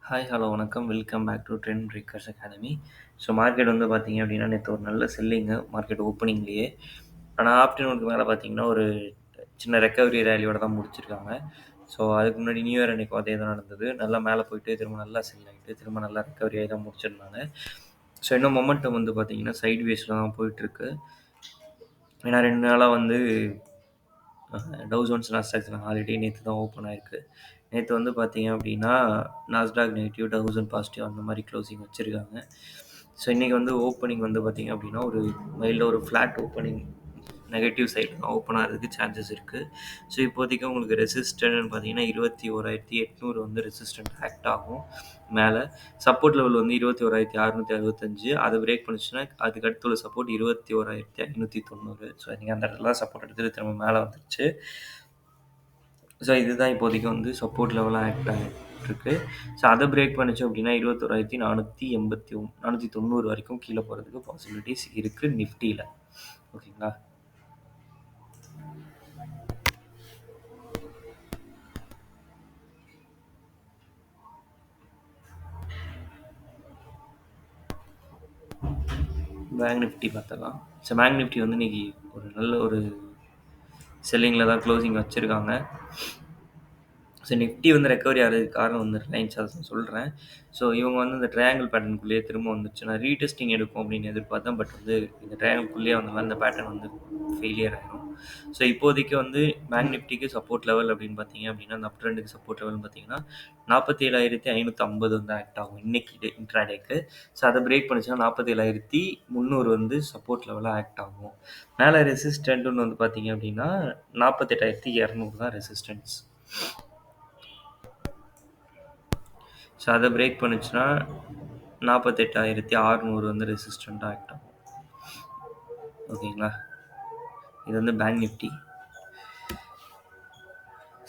Hi, hello வணக்கம். Welcome back to Trend Breakers Academy. So market வந்து பார்த்தீங்க அப்படின்னா, நேத்து ஒரு நல்ல செல்லிங்கு மார்க்கெட் ஓப்பனிங்லேயே. ஆனா ஆஃப்டர்நூனுக்கு மேல பார்த்தீங்கன்னா, ஒரு சின்ன ரெக்கவரி ரேலியோட தான் முடிச்சிருக்காங்க. ஸோ அதுக்கு முன்னாடி நியூ இயர் அன்னைக்கும் அதே தான் நடந்தது. நல்லா மேல போயிட்டு திரும்ப நல்லா செல் ஆயிட்டு, திரும்ப நல்லா ரெக்கவரி ஆகி தான் முடிச்சிருந்தாங்க. ஸோ இன்னும் மொமெண்டம் வந்து பார்த்தீங்கன்னா, சைட்வேஸில தான் போயிட்டுருக்கு. ஏன்னா 2 நாளா வந்து டவ் ஜோன்ஸ், நாஸ்டாக்ஸ்லாம் ஆல்ரெடி நேத்து தான் ஓப்பன் ஆயிருக்கு. நேத்து வந்து பார்த்தீங்க அப்படின்னா, Nasdaq negative, Dow Jones positive அந்த மாரி க்ளோசிங் வச்சிருக்காங்க. ஸோ இன்னைக்கு வந்து ஓப்பனிங் வந்து பார்த்தீங்க அப்படின்னா, ஒரு மைல்டா ஒரு ஃப்ளாட் ஓப்பனிங் நெகட்டிவ் சைடு தான் ஓப்பன் ஆகுறதுக்கு சான்சஸ் இருக்கு. ஸோ இப்போதைக்கு உங்களுக்கு ரெசிஸ்டன்ட்னு பார்த்தீங்கன்னா, 21,800 வந்து ரெசிஸ்டன்ட் ஆக்ட் ஆகும் மேல. சப்போர்ட் லெவல் வந்து 21,665. அத பிரேக் பண்ணுச்சுன்னா, அதுக்கு அடுத்து உள்ள சப்போர்ட் 21,590. ஸோ நீங்க அந்த இடத்துல தான் சப்போர்ட் எடுத்துட்டு திரும்ப மேல வந்துருச்சு. ஸோ இதுதான் இப்போதைக்கு வந்து சப்போர்ட் லெவலா ஆக்ட் ஆகிட்டுருக்கு. ஸோ அதை பிரேக் பண்ணுச்சு அப்படின்னா 21,490 வரைக்கும் கீழே போகிறதுக்கு பாசிபிலிட்டிஸ் இருக்குது நிஃப்டியில். ஓகேங்களா? பேங்க் நிஃப்டி பார்த்துக்கலாம். ஸோ பேங்க் நிஃப்டி வந்து இன்னைக்கு ஒரு நல்ல ஒரு செல்லிங்கில் தான் க்ளோசிங் வச்சுருக்காங்க. ஸோ நிஃப்டி வந்து ரெக்கவரி ஆகிறதுக்கு காரணம் வந்து ரிலையன்ஸ், அதை நான் சொல்கிறேன். ஸோ இவங்க வந்து இந்த ட்ரையாங்கிள் பேட்டர்னுக்குள்ளேயே திரும்ப வந்துச்சு. நான் ரீடெஸ்டிங் எடுக்கும் அப்படின்னு எதிர்பார்த்தேன். பட் வந்து இந்த ட்ரையாங்கிள்குள்ளேயே வந்தனால இந்த பேட்டர்ன் வந்து ஃபெயிலியர் ஆகிடும். ஸோ இப்போதைக்கு வந்து பேங்க் நிஃப்டிக்கு சப்போர்ட் லெவல் அப்படின்னு பார்த்தீங்க அப்படின்னா, அந்த அப் ட்ரெண்டுக்கு சப்போர்ட் லெவல்னு பார்த்தீங்கன்னா 47,550 வந்து ஆக்ட் ஆகும் இன்னைக்கு இன்ட்ராடேக்கு. ஸோ அதை பிரேக் பண்ணுச்சுன்னா 47,300 வந்து சப்போர்ட் லெவலாக ஆக்ட் ஆகும். மேலே ரெசிஸ்டன்ட்னு வந்து பார்த்தீங்க அப்படின்னா 48,200 தான் ரெசிஸ்டன்ஸ். ஸோ அதை பிரேக் பண்ணுச்சுன்னா 48,600 வந்து ரெசிஸ்டண்ட்டாக ஆக்ட் ஆகும். ஓகேங்களா? இது வந்து பேங்க் நிஃப்டி.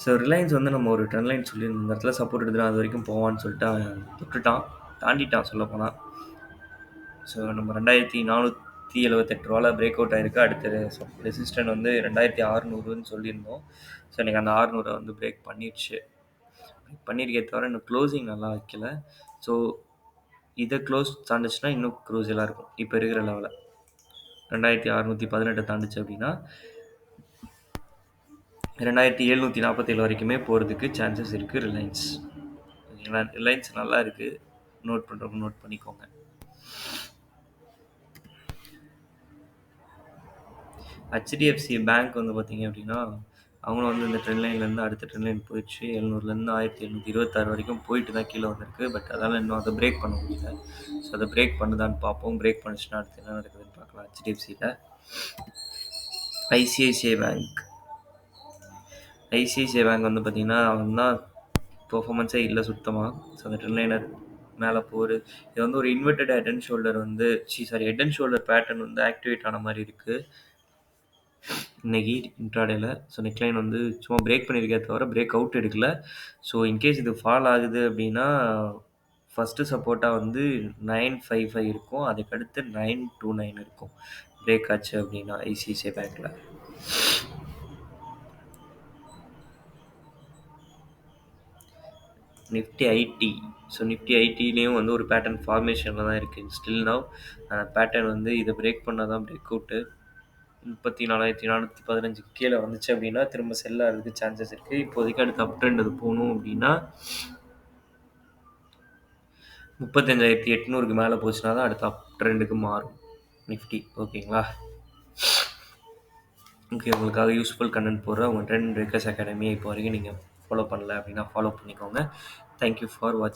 ஸோ ரிலையன்ஸ் வந்து நம்ம ஒரு ட்ரெண்ட் லைன் சொல்லி இந்த இடத்துல சப்போர்ட் எடுத்துட்டு அது வரைக்கும் போவான்னு சொல்லிட்டு அவன் தொட்டுட்டான், தாண்டிட்டான் சொல்லப்போனால். ஸோ நம்ம 2,478 பிரேக் அவுட் ஆகிருக்கு. அடுத்த ரெசிஸ்டன்ட் வந்து 2,600ன்னு சொல்லியிருந்தோம். ஸோ இன்றைக்கி அந்த 600 வந்து பிரேக் பண்ணிடுச்சு. பண்ணியிருக்கே தவிர இன்னும் க்ளோசிங் நல்லா வைக்கல. ஸோ இதை க்ளோஸ் தாண்டுச்சுன்னா இன்னும் க்ரூசியலாக இருக்கும். இப்போ இருக்கிற லெவலில் 2,618 தாண்டுச்சு அப்படின்னா 2,747 வரைக்குமே போகிறதுக்கு சான்சஸ் இருக்குது ரிலையன்ஸ். ஓகேங்களா? ரிலையன்ஸ் நல்லா இருக்குது, நோட் பண்ணுறவங்க நோட் பண்ணிக்கோங்க. ஹெச்டிஎஃப்சி பேங்க் வந்து பார்த்தீங்க அப்படின்னா, அவங்களும் வந்து இந்த ட்ரெண்ட் லைன்லேருந்து அடுத்த ட்ரெண்ட் லைன் போயிடுச்சு. 700லேருந்து 1,726 வரைக்கும் போயிட்டு தான் கீழே வந்திருக்கு. பட் அதனால் இன்னும் அதை பிரேக் பண்ண முடியல. ஸோ அதை பிரேக் பண்ணுதான்னு பார்ப்போம். பிரேக் பண்ணிச்சுன்னா அடுத்து என்ன நடக்குதுன்னு பார்க்கலாம். ஹெச்டிஎஃப்சியில் ஐசிஐசிஐ பேங்க் வந்து பார்த்தீங்கன்னா, அவன் தான் பெர்ஃபார்மன்ஸே இல்லை சுத்தமாக. ஸோ அந்த ட்ரெண்ட் லைனர் மேலே போகுது. இது வந்து ஒரு இன்வெர்டட் ஹெட் அண்ட் ஷோல்டர் வந்து ஹெட் அண்ட் ஷோல்டர் பேட்டர்ன் வந்து ஆக்டிவேட் ஆன மாதிரி இருக்குது இன்னைக்கு இன்ட்ராடேல. ஸோ நெக்லைன் வந்து சும்மா பிரேக் பண்ணியிருக்கே தவிர பிரேக் அவுட் எடுக்கல. ஸோ இன்கேஸ் இது ஃபால் ஆகுது அப்படின்னா ஃபஸ்ட்டு சப்போர்ட்டாக வந்து 955 இருக்கும். அதுக்கடுத்து 929 இருக்கும் பிரேக் ஆச்சு அப்படின்னா ஐசிஐசிஐ பேங்க்கில். Nifty IT. ஸோ நிஃப்டி ஐடிலேயும் வந்து ஒரு பேட்டர்ன் ஃபார்மேஷனில் தான் இருக்குது ஸ்டில் நவ். அந்த பேட்டர்ன் வந்து இதை பிரேக் பண்ணால் தான் பிரேக் அவுட்டு 34,415 கீழே வந்துச்சு அப்படின்னா திரும்ப செல் ஆகிறதுக்கு சான்சஸ் இருக்குது. இப்போதைக்கு அடுத்து அப் ட்ரெண்ட் அது போகணும் அப்படின்னா 35,800க்கு மேலே போச்சுன்னா தான் அடுத்த அப் ட்ரெண்டுக்கு மாறும் நிஃப்டி. ஓகேங்களா? ஓகே, உங்களுக்காக யூஸ்ஃபுல் கண்டென்ட் போடுற உங்கள் ட்ரெண்ட் பிரேக்கர்ஸ் அகாடமியை இப்போ வரைக்கும் நீங்கள் ஃபாலோ பண்ணல அப்படின்னா ஃபாலோ பண்ணிக்கோங்க. தேங்க்யூ ஃபார் வாட்சிங்.